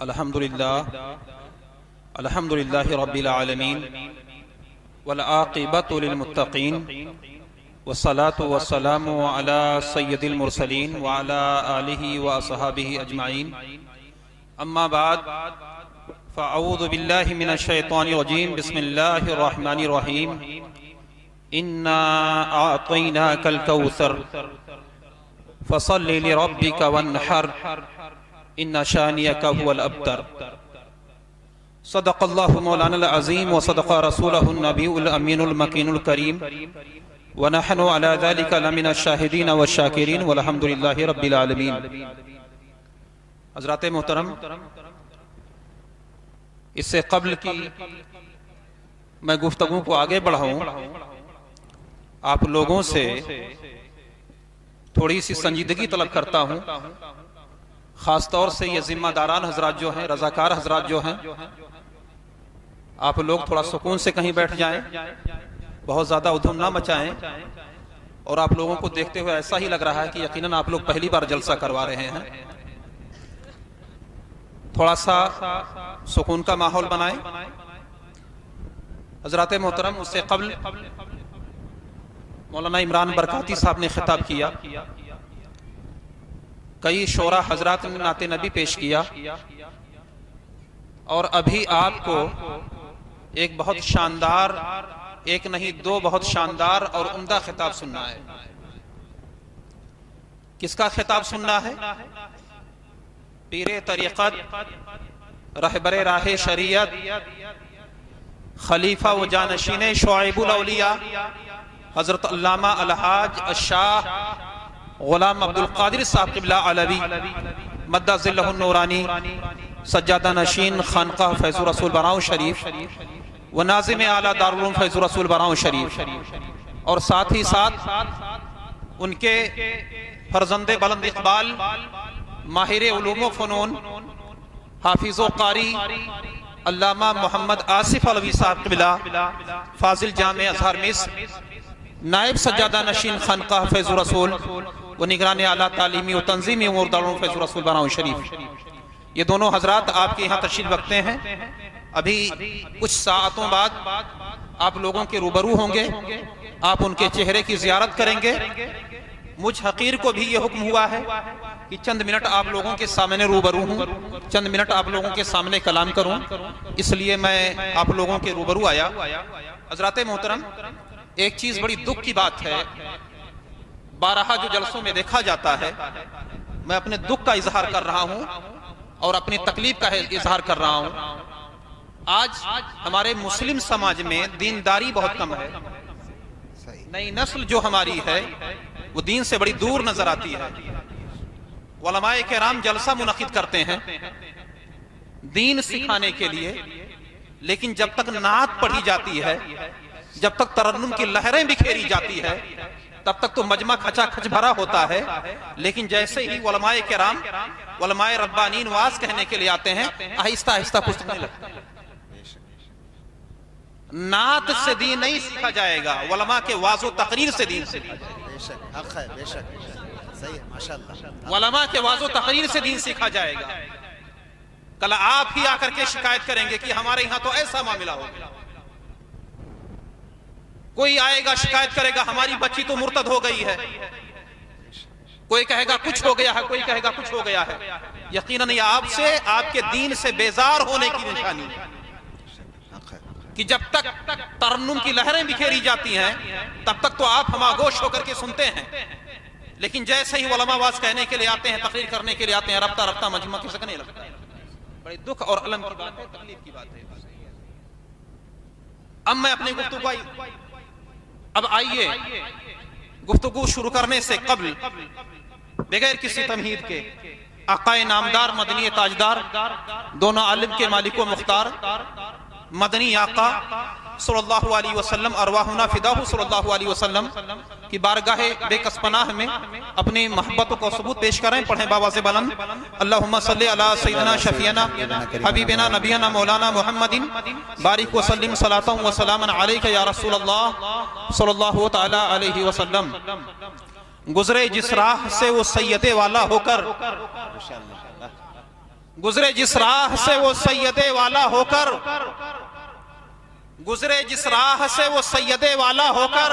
الحمدللہ رب العالمین والعاقبۃ للمتقین والصلاة والسلام علی سید المرسلین وعلی آلہ واصحابہ اجمعین اما بعد فاعوذ باللہ من الشیطان الرجیم بسم اللہ الرحمن الرحیم انا اعطیناک الکوثر فصل لربک وانحر ان شانئک هو الابتر صدق اللہ مولانا العظیم وصدق رسولہ النبی الامین المکین الکریم ونحن على ذلك لمن الشاہدین والشاکرین والحمدللہ رب العالمین۔ حضرات محترم، اس سے قبل کی میں گفتگو کو آگے بڑھاؤں، آپ لوگوں سے تھوڑی سی سنجیدگی طلب کرتا ہوں، خاص طور سے یہ ذمہ داران حضرات جو ہیں، رضاکار حضرات جو ہیں، آپ لوگ تھوڑا سکون سے کہیں بیٹھ جائیں، بہت زیادہ ادھم نہ مچائیں، اور آپ لوگوں کو دیکھتے ہوئے ایسا ہی لگ رہا ہے کہ یقیناً آپ لوگ پہلی بار جلسہ کروا رہے ہیں۔ تھوڑا سا سکون کا ماحول بنائیں۔ حضرات محترم، اس سے قبل مولانا عمران برکاتی صاحب نے خطاب کیا، کئی شعراء حضرات نے نعت نبی پیش کیا، اور ابھی آپ کو ایک بہت شاندار، ایک نہیں دو بہت شاندار اور عمدہ خطاب سننا ہے۔ کس کا خطاب سننا ہے؟ پیر طریقت، رہبر راہ شریعت، خلیفہ و جانشین شعیب الاولیاء حضرت علامہ الحاج الشاہ غلام عبدالقادر صاحب قبلہ علوی مد ظلہ النورانی، سجادہ نشین خانقاہ فیض رسول براؤں شریف و ناظم اعلیٰ دارالعلوم فیض رسول براؤں شریف، اور ساتھ ہی ساتھ ان کے فرزند بلند اقبال، ماہر علوم و فنون، حافظ و قاری علامہ محمد آصف علوی صاحب قبلہ فاضل جامع ازہر مصر، نائب سجادہ نشین خانقاہ فیض رسول و نگران اعلیٰ تعلیمی و تنظیمی امور دارالعلوم فیض رسول براؤں شریف، یہ دونوں حضرات آپ کے یہاں تشریف رکھتے ہیں۔ ابھی کچھ ساعتوں بعد آپ لوگوں کے روبرو ہوں گے، آپ ان کے چہرے کی زیارت کریں گے۔ مجھ حقیر کو بھی یہ حکم ہوا ہے کہ چند منٹ آپ لوگوں کے سامنے روبرو ہوں، چند منٹ آپ لوگوں کے سامنے کلام کروں، اس لیے میں آپ لوگوں کے روبرو آیا۔ حضرات محترم، ایک چیز بڑی دکھ کی بات ہے، بارہا جو جلسوں میں دیکھا جاتا ہے، میں اپنے دکھ کا اظہار کر رہا ہوں اور اپنی تکلیف کا اظہار کر رہا ہوں۔ آج ہمارے مسلم سماج میں دینداری بہت کم ہے، نئی نسل جو ہماری ہے وہ دین سے بڑی دور نظر آتی ہے۔ علماء کرام جلسہ منعقد کرتے ہیں دین سکھانے کے لیے، لیکن جب تک نعت پڑھی جاتی ہے، جب تک ترنم کی لہریں بکھیری جاتی ہے، تب تک تو مجمع کھچا کھچ بھرا ہوتا ہے، لیکن جیسے ہی علماء کرام، علماء ربانین واز کہنے کے لیے آتے ہیں، آہستہ آہستہ کچھ نہیں لگتا۔ نعت سے دین نہیں سیکھا جائے گا، علماء کے واز و تقریر سے دین سیکھا جائے گا۔ علماء کے واز و تقریر سے دین سیکھا جائے گا۔ کل آپ ہی آ کر کے شکایت کریں گے کہ ہمارے یہاں تو ایسا معاملہ ہو گیا۔ کوئی آئے گا شکایت کرے گا ہماری بچی تو مرتد ہو گئی ہے، کوئی کہے گا کچھ ہو گیا ہے، کوئی کہے گا کچھ ہو گیا ہے۔ یقیناً یہ آپ سے، آپ کے دین سے بیزار ہونے کی نشانی ہے کہ جب تک ترنم کی لہریں بکھیری جاتی ہیں تب تک تو آپ ہماگوش ہو کر کے سنتے ہیں، لیکن جیسے ہی علماء واز کہنے کے لیے آتے ہیں، تقریر کرنے کے لیے آتے ہیں، رفتہ رفتہ مجمع کھسکنے لگتا ہے۔ بڑی دکھ اور علم کی بات ہے، تکلیف کی بات ہے۔ اب میں اپنی گفتگو اب آئیے گفتگو شروع کرنے سے قبل بغیر کسی تمہید کے آقا نامدار مدنی تاجدار، دونوں عالم کے مالک و مختار، مدنی آقا صلی اللہ علیہ وسلم، ارواحنا فداہ صلی اللہ علیہ وسلم کی بارگاہ بے کس پناہ میں اپنی محبتوں کو ثبوت پیش کریں۔ پڑھیں باواز بلند، اللہم صلی علی سیدنا شفیعنا حبیبنا نبینا مولانا محمد بارک وسلم صلاۃ و سلام علیک یا رسول اللہ صلی اللہ تعالی علیہ وسلم۔ گزرے جس راہ سے وہ سید والا ہو کر، گزرے جس راہ سے وہ سیدے والا ہو کر، گزرے جس راہ سے وہ سیدے والا ہو کر،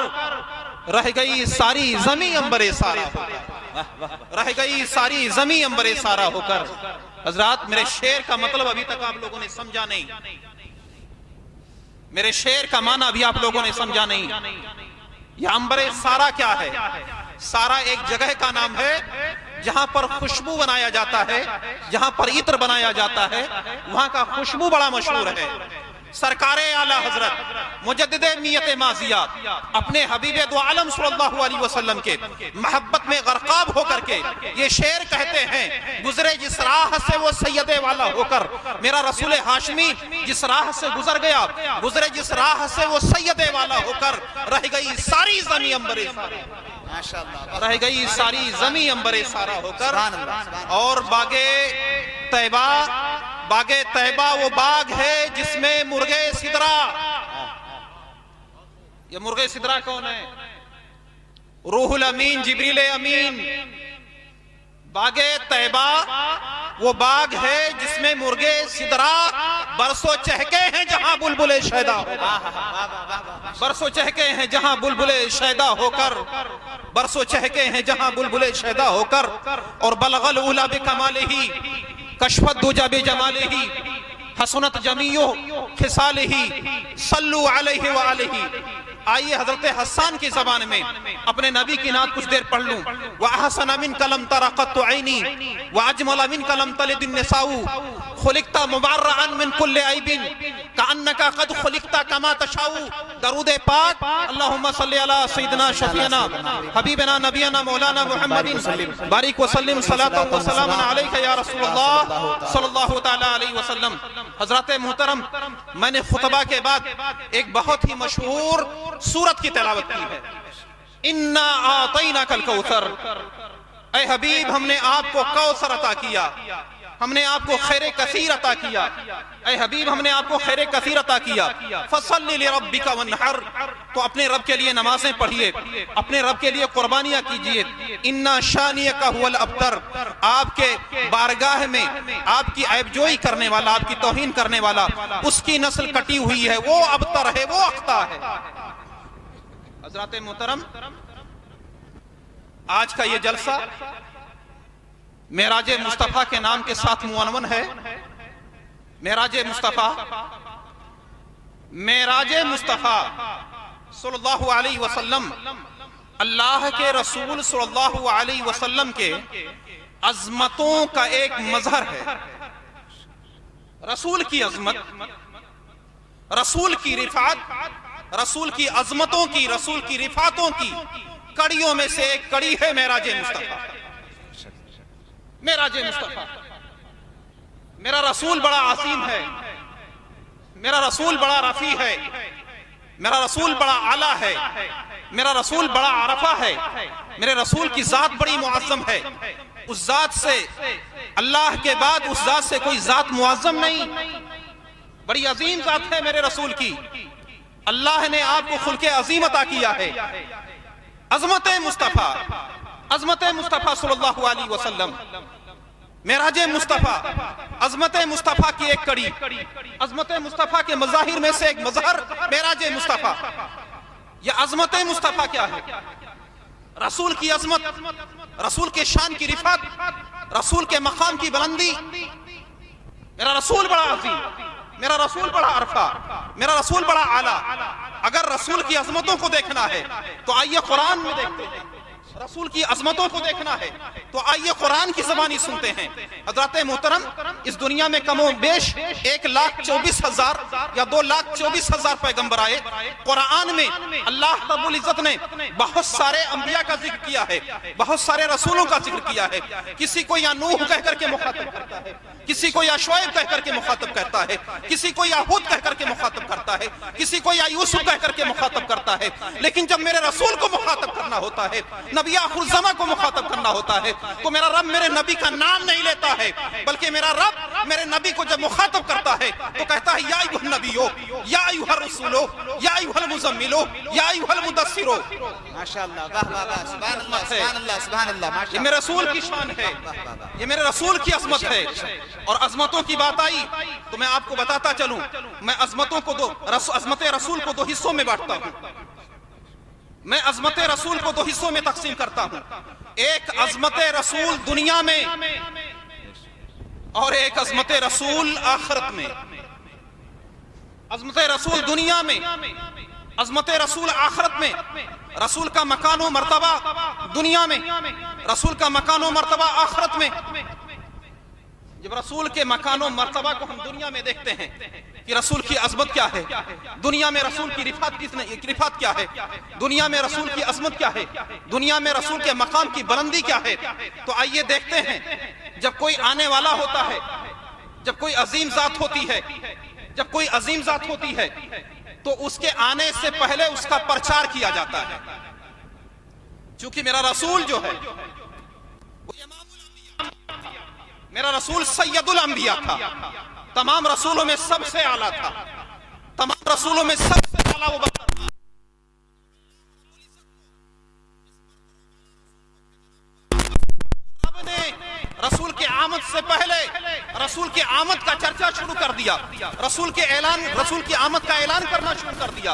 رہ گئی ساری زمین انبر سارا ہو کر، رہ گئی ساری زمین انبر سارا ہو کر۔ حضرات میرے شعر کا مطلب ابھی تک آپ لوگوں نے سمجھا نہیں، میرے شعر کا معنی ابھی آپ لوگوں نے سمجھا نہیں۔ یہ انبر سارا کیا ہے؟ سارا ایک جگہ کا نام ہے جہاں پر خوشبو بنایا جاتا ہے، جہاں پر عطر بنایا جاتا ہے، وہاں کا خوشبو بڑا مشہور ہے۔ سرکار اعلی حضرت مجدد میت ماضیات اپنے حبیب دو عالم صلی اللہ علیہ وسلم کے محبت میں غرقاب ہو کر کے یہ شعر کہتے ہیں، گزرے جس راہ سے وہ سیدے والا ہو کر، میرا رسول ہاشمی جس راہ سے گزر گیا، گزرے جس راہ سے وہ سیدے والا ہو کر، رہ گئی ساری زمین انبر سارا، رہ گئی ساری زمین انبر سارا ہو کر۔ اور باغ طیبہ، باغ طیبہ وہ باغ ہے جس میں مرغے سدرا، یہ مرغے سدرا کون ہے؟ روح الامین جبریل امین۔ باغ طیبہ وہ باغ ہے جس میں مرغے سدرا برسوں چہکے ہیں جہاں بلبلے شیدا ہو کر، برسوں چہکے ہیں جہاں بلبلے شیدا ہو کر، برسوں چہکے ہیں جہاں بلبلے شیدا ہو کر۔ اور بلغ العلا بکمالہ کشفت الدجی بجمالہ حسنت جمیع خصالہ صلو علیہ وآلہ۔ آئیے حضرت حسان کی زبان میں اپنے نبی کی نعت کچھ دیر پڑھ لوں۔ وَأَحْسَنَ مِنْكَ لَمْ تَرَ قَطُّ عَيْنِي وَأَجْمَلَ مِنْكَ لَمْ تَلِدِ النِّسَاءُ خُلِقْتَ مُبَرَّئًا مِنْ كُلِّ عَيْبٍ كَأَنَّكَ قَدْ خُلِقْتَ كَمَا تَشَاءُ۔ درود پاک اللہم صلی علی سیدنا شفیعنا حبیبنا نبینا مولانا محمد بارک وسلم صلاۃ وسلام علیک یا رسول اللہ صلی اللہ تعالی علیہ وسلم۔ حضرات محترم، میں نے خطبہ کے بعد ایک بہت ہی مشہور سورت کی تلاوت کی ہے، اِنَّا أَعْطَيْنَاكَ الْكَوْثَرَ۔ اے حبیب ہم نے آپ کو کوثر عطا کیا، ہم نے آپ کو خیر کثیر عطا کیا، اے حبیب ہم نے آپ کو خیر کثیر عطا کیا۔ فَصَلِّ لِرَبِّكَ وَانْحَرْ، تو اپنے رب کے لیے نمازیں پڑھیے، اپنے رب کے لیے قربانیاں کیجئے۔ اِنَّا شَانِيَكَ هُوَ الْأَبْتَرُ، آپ کے بارگاہ میں آپ کی عیب جوئی کرنے والا، آپ کی توہین کرنے والا، اس کی نسل کٹی ہوئی ہے، وہ ابتر ہے، وہ اخطا ہے۔ حضرات محترم، آج کا یہ جلسہ معراج مصطفیٰ کے نام کے ساتھ معنون ہے۔ معراج مصطفیٰ، معراج مصطفیٰ صلی اللہ علیہ وسلم اللہ کے رسول صلی اللہ علیہ وسلم کے عظمتوں کا ایک مظہر ہے۔ رسول کی عظمت، رسول کی رفعت، رسول کی عظمتوں کی، رسول کی رفعتوں کی کڑیوں میں سے ایک کڑی ہے معراج مصطفیٰ۔ معراج مصطفیٰ، میرا رسول بڑا عظیم ہے، میرا رسول بڑا رفیع ہے، میرا رسول بڑا اعلیٰ ہے، میرا رسول بڑا عرفہ ہے، میرے رسول کی ذات بڑی معظم ہے۔ اس ذات سے، اللہ کے بعد اس ذات سے کوئی ذات معظم نہیں، بڑی عظیم ذات ہے میرے رسول کی۔ اللہ نے آپ کو خلق عظیم عطا کیا ہے۔ عظمت مصطفیٰ، عظمت مصطفیٰ صلی اللہ علیہ وسلم، معراج مصطفیٰ، عظمت مصطفیٰ کی ایک کڑی، عظمت مصطفیٰ کے مظاہر میں سے ایک مظہر معراج مصطفیٰ۔ یہ عظمت مصطفیٰ کیا ہے؟ رسول کی عظمت، رسول کے شان کی رفعت، رسول کے مقام کی بلندی۔ میرا رسول بڑا عظیم، میرا رسول بڑا عرفہ، میرا رسول بڑا اعلیٰ۔ اگر رسول کی عظمتوں کو دیکھنا ہے تو آئیے قرآن میں دیکھتے ہیں، رسول کی عظمتوں کو دیکھنا ہے تو آئیے قرآن کی زبانی سنتے ہیں۔ حضرات محترم، اس دنیا میں کم و بیش 1,24,000 یا 2,24,000 پیغمبر آئے۔ قرآن میں اللہ رب العزت نے بہت سارے انبیاء کا ذکر کیا ہے، بہت سارے رسولوں کا ذکر کیا ہے۔ کسی کو یا نوح کہہ کر کے مخاطب کرتا ہے، کسی کو یا شعیب کہہ کر کے مخاطب کرتا ہے، کسی کو یا ہود کہہ کر کے مخاطب کرتا ہے، کسی کو یا یوسف کہہ کر کے مخاطب کرتا ہے۔ لیکن جب میرے رسول کو مخاطب کرنا ہوتا ہے، نبی نبی آخر الزمان کو مخاطب کرنا ہوتا ہے تو میرا رب میرے نبی کا نام نہیں لیتا ہے، بلکہ میرا رب میرے نبی کو جب مخاطب کرتا ہے تو کہتا ہے یا ایھا النبیو، یا ایھا الرسولو، یا ایھا المزملو، یا ایھا المدثرو۔ ماشاءاللہ، واہ واہ واہ، سبحان اللہ سبحان اللہ سبحان اللہ، یہ ماشاءاللہ، میرے رسول کی شان ہے، یہ میرے رسول کی عظمت ہے۔ اور عظمتوں کی بات آئی تو میں آپ کو بتاتا چلوں، میں عظمتوں کو عظمت رسول کو دو حصوں میں بانٹتا ہوں، میں عظمت رسول کو دو حصوں میں تقسیم کرتا ہوں، ایک عظمت رسول دنیا میں اور ایک عظمت رسول آخرت میں۔ عظمت رسول دنیا میں، عظمت رسول آخرت میں۔ رسول کا مکان و مرتبہ دنیا میں، رسول کا مکان و مرتبہ آخرت میں۔ جب رسول کے مکان و مرتبہ کو ہم دنیا میں دیکھتے ہیں کہ رسول کی عظمت کیا ہے، دنیا میں رسول کی رفعت کیا ہے، دنیا میں رسول کی عظمت کیا ہے، دنیا میں رسول کے مقام کی بلندی کیا ہے، تو آئیے دیکھتے ہیں جب کوئی آنے والا ہوتا ہے، جب کوئی عظیم ذات ہوتی ہے، جب کوئی عظیم ذات ہوتی ہے تو اس کے آنے سے پہلے اس کا پرچار کیا جاتا ہے۔ چونکہ میرا رسول جو ہے وہ امام الانبیاء، میرا رسول سید الانبیاء تھا، تمام رسولوں میں سب سے اعلیٰ تھا، تمام رسولوں میں سب سے اعلیٰ وہ بندہ تھا۔ رب نے رسول کے آمد سے پہلے رسول کے آمد کا چرچا شروع کر دیا، رسول کی آمد کا اعلان کرنا شروع کر دیا۔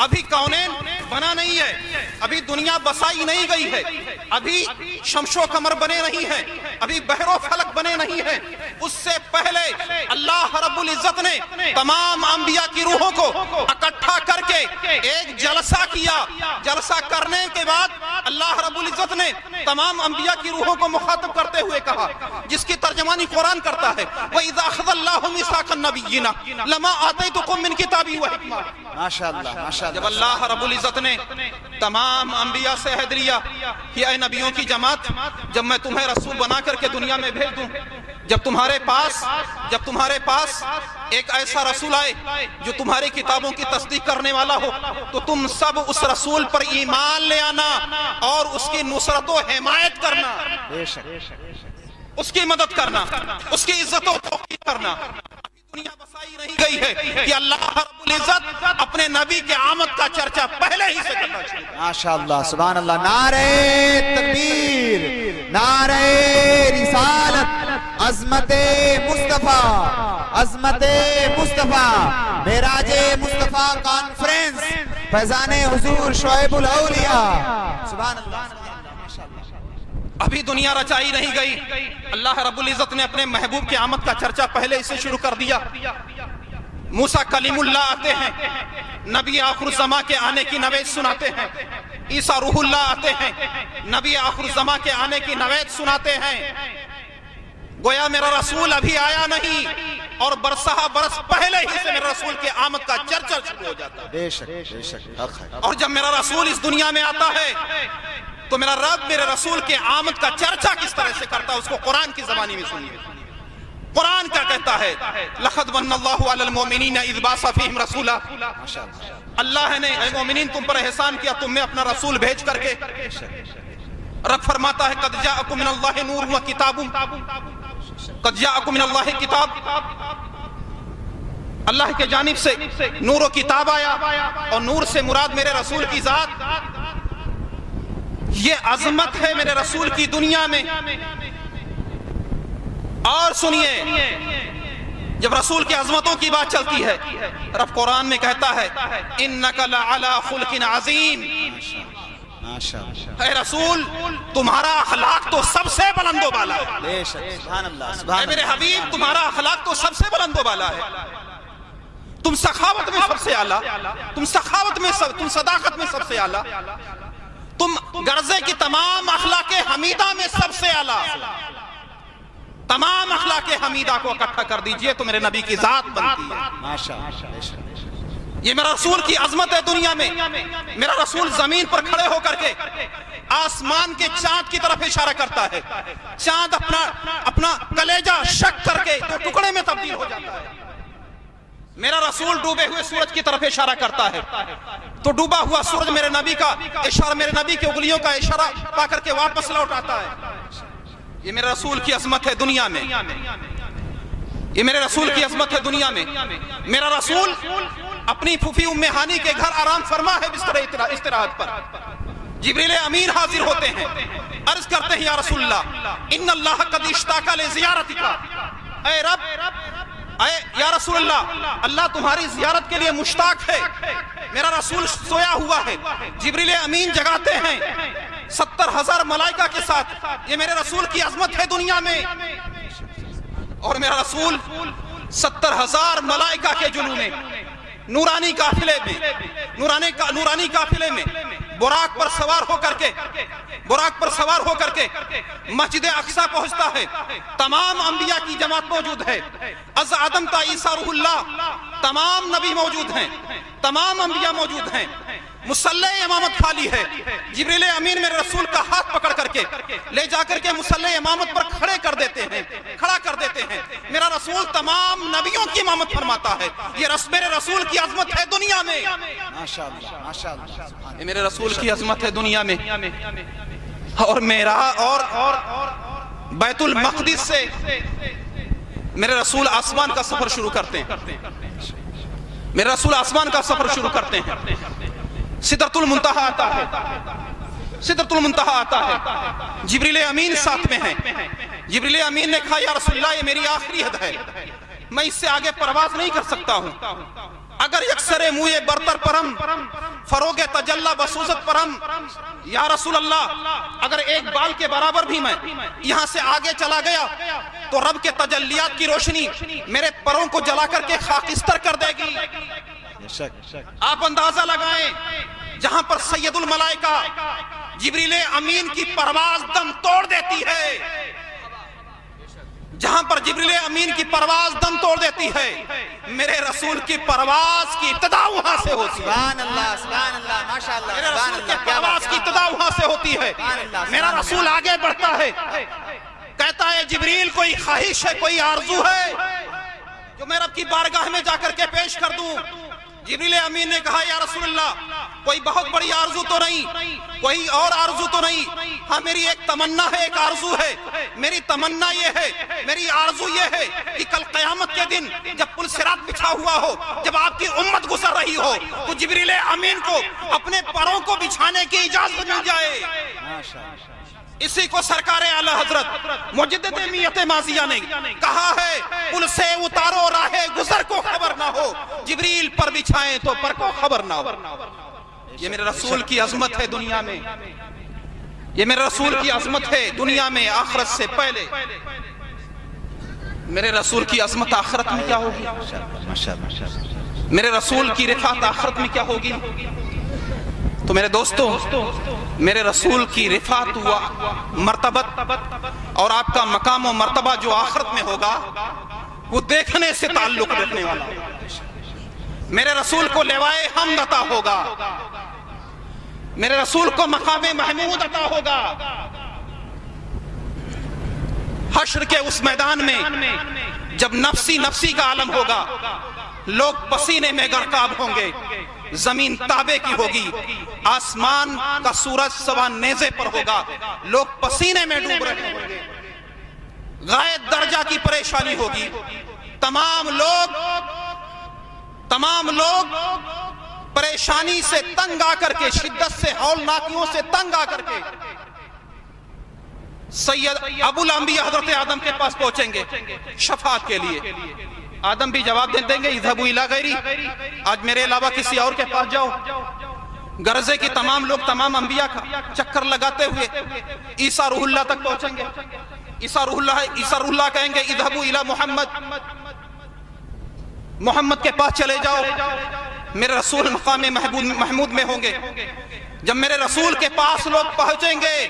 ابھی کونین بنا نہیں ہے، ابھی دنیا بسائی نہیں گئی ہے، ابھی شمس و قمر بنے نہیں ہیں، ابھی بحر و فلک بنے نہیں ہیں، اس سے پہلے اللہ رب العزت نے تمام انبیاء کی روحوں کو اکٹھا کر کے ایک جلسہ کیا۔ جلسہ کرنے کے بعد اللہ رب العزت نے تمام انبیاء کی روحوں کو مخاطب کرتے ہوئے کہا، جس کی ترجمانی قرآن کرتا ہے وَإِذَا أَخَذَ اللَّهُ مِيثَاقَ النَّبِيِّينَ لَمَا آتَيْتُكُم مِّن کِتَابٍ وَحِکْمَةٍ۔ ماشاءاللہ ماشاءاللہ، جب اللہ رب العزت نے تمام انبیاء سے عہد لیا کہ اے نبیوں کی جماعت، جب میں تمہیں رسول بنا کر کے دنیا میں بھیج دوں، جب تمہارے پاس ایک ایسا رسول آئے جو تمہاری کتابوں کی تصدیق کرنے والا ہو، تو تم سب اس رسول پر ایمان لے آنا اور اس کی نصرت و حمایت کرنا، بے شک، اس کی مدد کرنا، اس کی عزت و توقیر کرنا۔ دنیا بسائی نہیں گئی ہے کہ اللہ رب العزت اپنے نبی کے آمد کا چرچا پہلے ہی سے کرنا شروع کر۔ ماشاءاللہ سبحان اللہ، نعرہ تکبیر، نعرہ رسالت، عظمت مصطفیٰ، عظمت مصطفیٰ، معراج مصطفیٰ کانفرنس، فیضان حضور شعیب الاولیاء، سبحان اللہ۔ ابھی دنیا رچائی نہیں گئی، اللہ رب العزت نے اپنے محبوب کے آمد کا چرچا پہلے اسے شروع کر دیا۔ موسیٰ کلیم اللہ آتے ہیں، نبی آخر الزمان کے آنے کی نوید سناتے ہیں۔ عیسیٰ روح اللہ آتے ہیں، نبی آخر الزمان کے آنے کی نوید سناتے ہیں۔ گویا میرا رسول ابھی آیا نہیں اور برسہ برس پہلے ہی سے میرے رسول کے آمد کا چرچا شروع ہو جاتا ہے۔ بے شک بے شک، حق ہے۔ اور جب میرا رسول اس دنیا میں آتا ہے تو میرا رب میرے رسول کے آمد کا چرچا کس طرح سے کرتا ہے، اس کو قرآن کی زبانی میں سنیے۔ قرآن کیا کہتا ہے؟ لَقَدْ مَنَّ اللَّهُ عَلَى الْمُؤْمِنِينَ إِذْ بَعَثَ فِيهِمْ رَسُولًا۔ اللہ نے اے مومنین تم پر احسان کیا، تم میں اپنا رسول بھیج کر کے۔ رب فرماتا ہے قَدْ جَاءَكُم مِّنَ اللَّهِ نُورٌ وَكِتَابٌ، قَدْ جَاءَكُم مِّنَ اللَّهِ کتاب، اللہ کے جانب سے نور و کتاب آیا، اور نور سے مراد میرے رسول کی ذات۔ یہ عظمت ہے میرے رسول کی دنیا میں۔ اور سنیے، جب رسول کی عظمتوں کی بات چلتی ہے، رب قرآن میں کہتا ہے اِنَّكَ لَعَلَىٰ خُلْقٍ عَظِيمٍ۔ اے رسول تمہارا اخلاق تو سب سے بلند و بالا ہے۔ بے شک، سبحان اللہ اے سبحان میرے اللہ۔ حبیب تمہارا اخلاق تو سب سے بلند و بالا ہے۔ تم سخاوت میں سب سے اعلیٰ، تم صداقت میں سب سے اعلیٰ، تم غرضے کی تمام اخلاق حمیدہ میں سب سے اعلیٰ۔ تمام اخلاق حمیدہ کو اکٹھا کر دیجئے تو میرے نبی کی ذات بنتی ہے۔ ماشاءاللہ، یہ میرا رسول کی عظمت ہے دنیا میں۔ میرا رسول زمین پر کھڑے ہو کر کے آسمان کے چاند کی طرف اشارہ کرتا ہے، چاند اپنا کلیجہ شک کر کے تو ٹکڑے میں تبدیل ہو جاتا ہے۔ میرا رسول ڈوبے ہوئے سورج کی طرف اشارہ کرتا ہے تو ڈوبا ہوا سورج میرے نبی کا اشارہ، میرے نبی کے انگلیوں کا اشارہ پا کر کے واپس لوٹ آتا ہے۔ یہ میرے رسول کی عظمت ہے دنیا میں، یہ میرے رسول کی عظمت ہے دنیا میں۔ میرا رسول اپنی پھوپھی ام ہانی کے گھر آرام فرما ہے بستر استراحت پر، جبریل امین حاضر ہوتے ہیں، عرض کرتے ہیں یا رسول اللہ ان اللہ قد اشتاق لزیارتک، اے رب، اے یا رسول اللہ، اللہ تمہاری زیارت کے لیے مشتاق ہے۔ میرا رسول سویا ہوا ہے، جبریل امین جگاتے ہیں 70,000 ملائکہ کے ساتھ۔ یہ میرے رسول کی عظمت ہے دنیا میں، اور میرا رسول 70,000 ملائکہ کے جلوہ میں، نورانی قافلے میں براق پر سوار ہو کر کے مسجد اقصی پہنچتا ہے۔ تمام انبیاء کی جماعت موجود ہے، از آدم تا عیسیٰ روح اللہ، تمام نبی موجود ہیں، تمام انبیاء موجود ہیں، مصلی امامت خالی ہے۔ جبریل امین میرے رسول کا ہاتھ پکڑ کر کے لے جا کر کے مصلی امامت پر کھڑا کر دیتے ہیں۔ میرا رسول تمام نبیوں کی امامت فرماتا ہے۔ یہ میرے رسول کی عظمت ہے دنیا میں، یہ میرے رسول کی عظمت ہے دنیا میں۔ اور میرا اور بیت المقدس سے میرے رسول آسمان کا سفر شروع کرتے ہیں، میرے رسول آسمان کا سفر شروع کرتے ہیں۔ سدرۃ المنتہا آتا ہے، جبریل امین ساتھ میں ہیں۔ جبریل امین نے کہا یا رسول اللہ یہ میری آخری حد ہے، میں اس سے آگے پرواز نہیں کر سکتا ہوں۔ اگر یکسر موئے برتر پرم فروغ تجلی بسوزت پرم، یا رسول اللہ اگر ایک بال کے برابر بھی میں یہاں سے آگے چلا گیا تو رب کے تجلیات کی روشنی میرے پروں کو جلا کر کے خاکستر کر دے گی۔ آپ اندازہ لگائیں، جہاں پر سید الملائکہ جبریل امین کی پرواز دم توڑ دیتی ہے، جہاں پر جبریل امین کی پرواز دم توڑ دیتی ہے، میرے رسول کی پرواز کی ابتدا وہاں سے ہوتی ہے۔ سبحان اللہ ماشاءاللہ، میرے رسول کی پرواز کی ابتدا وہاں سے ہوتی ہے۔ میرا رسول آگے بڑھتا ہے، کہتا ہے جبریل کوئی خواہش ہے، کوئی آرزو ہے جو میں رب کی بارگاہ میں جا کر کے پیش کر دوں؟ جبریل امین نے کہا یا رسول اللہ کوئی بہت بڑی آرزو تو نہیں، کوئی اور آرزو تو نہیں، ہاں میری ایک تمنا ہے، ایک آرزو ہے۔ میری تمنا یہ ہے، میری آرزو یہ ہے کہ کل قیامت کے دن جب پل صراط بچھا ہوا ہو، جب آپ کی امت گزر رہی ہو تو جبریل امین کو اپنے پروں کو بچھانے کی اجازت مل جائے۔ اسی کو سرکار اعلی حضرت مجدد میت ماضیہ نے کہا ہے، پل سے اتارو راہ گزر کو خبر نہ ہو، جبریل پر بچھائیں تو پر کو خبر نہ ہو۔ یہ میرے رسول کی عظمت ہے دنیا میں، یہ میرے رسول کی عظمت ہے دنیا میں آخرت سے پہلے۔ میرے رسول کی عظمت آخرت میں کیا ہوگی؟ میرے رسول کی رفعت آخرت میں کیا ہوگی؟ تو میرے دوستو، میرے رسول کی رفعت و مرتبت اور آپ کا مقام و مرتبہ جو آخرت میں ہوگا وہ دیکھنے سے تعلق رکھنے والا ہوگا۔ میرے رسول کو لوائے حمد عطا ہوگا، میرے رسول کو مقام محمود عطا ہوگا۔ حشر کے اس میدان میں جب نفسی کا عالم ہوگا، لوگ پسینے میں گرتاب ہوں گے، زمین تابے کی ہوگی، آسمان کا سورج سوا نیزے پر ہوگا، لوگ پسینے میں ڈوب رہے ہوں گے، غائب درجہ کی پریشانی ہوگی، تمام لوگ پریشانی سے تنگ آ کر کے، شدت سے، ہولناکیوں سے تنگ آ کر کے سید ابو الانبیاء حضرت آدم کے پاس پہنچیں گے شفاعت کے لیے۔ آدم بھی جواب دیں گے اذهبوا الى غیری، آج میرے علاوہ کسی اور کے پاس جاؤ۔ گرزے کی تمام لوگ تمام انبیاء کا چکر لگاتے ہوئے عیسیٰ روح اللہ تک پہنچیں گے۔ عیسیٰ روح اللہ کہیں گے اذهبوا الى محمد کے پاس چلے جاؤ، میرے رسول مقام محمود میں ہوں گے۔ جب میرے رسول کے پاس لوگ پہنچیں گے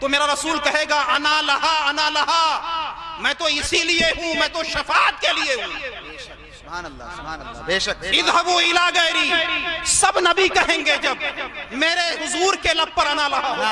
تو میرا رسول کہے گا انا لہا، میں تو اسی لیے ہوں، میں تو شفاعت کے لیے ہوں۔ سبحان اللہ بے شک۔ اذهبوا الى غیری، سب نبی کہیں گے جب میرے حضور کے لب پر انا لہا ہوگا۔